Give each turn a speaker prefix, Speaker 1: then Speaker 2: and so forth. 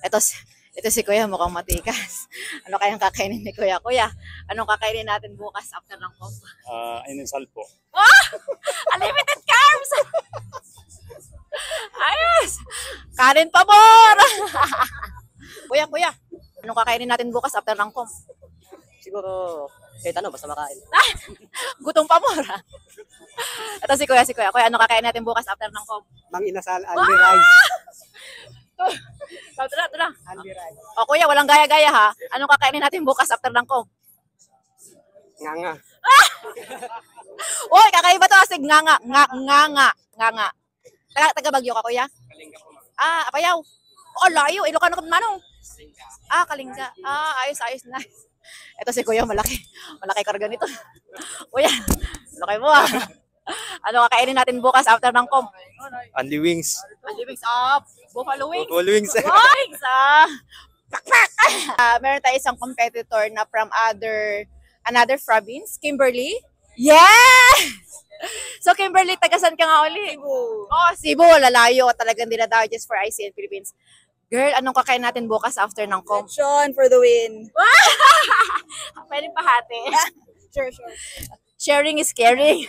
Speaker 1: Ito si Kuya, mukhang matikas. Ano kayang kakainin ni Kuya? Kuya, anong kakainin natin bukas after ng comp?
Speaker 2: Inasal po.
Speaker 1: Unlimited carbs! Ayos! Kanin pa more! Kuya, anong kakainin natin bukas after ng comp?
Speaker 3: Siguro, kahit ano, basta makain.
Speaker 1: Gutom pa more. Ito si Kuya. Kuya, anong kakainin natin bukas after ng comp?
Speaker 3: Mang inasal, Andy Rice.
Speaker 1: Ito na.
Speaker 3: Andy Rice.
Speaker 1: O Kuya, walang gaya-gaya ha. Anong kakainin natin bukas after ng comp?
Speaker 3: Nga.
Speaker 1: Uy, kakaiba to kasi nga. Taga Bagyo ka, Kuya? Apayaw. Layo. Ilocano ka manong. Kalinga. Ayos. Nice. Ito si Kuya, malaki karga nito. Kuya, laki mo Ano kakainin natin bukas after ng comp?
Speaker 2: Andy Wings.
Speaker 1: Andy Wings up. Buffalo Wings.
Speaker 2: Buffalo Wings.
Speaker 1: Wings, Pakpak! Meron tayo isang competitor na from another province, Kimberly. Yes! So Kimberly, tagasan ka nga uli? Cebu. Cebu, lalayo. Talagang dinadayo just for ICN Philippines. Girl, anong kakain natin bukas after ng comp?
Speaker 4: Sean for the win.
Speaker 1: Pwede pahati.
Speaker 4: Sure.
Speaker 1: Sharing is caring.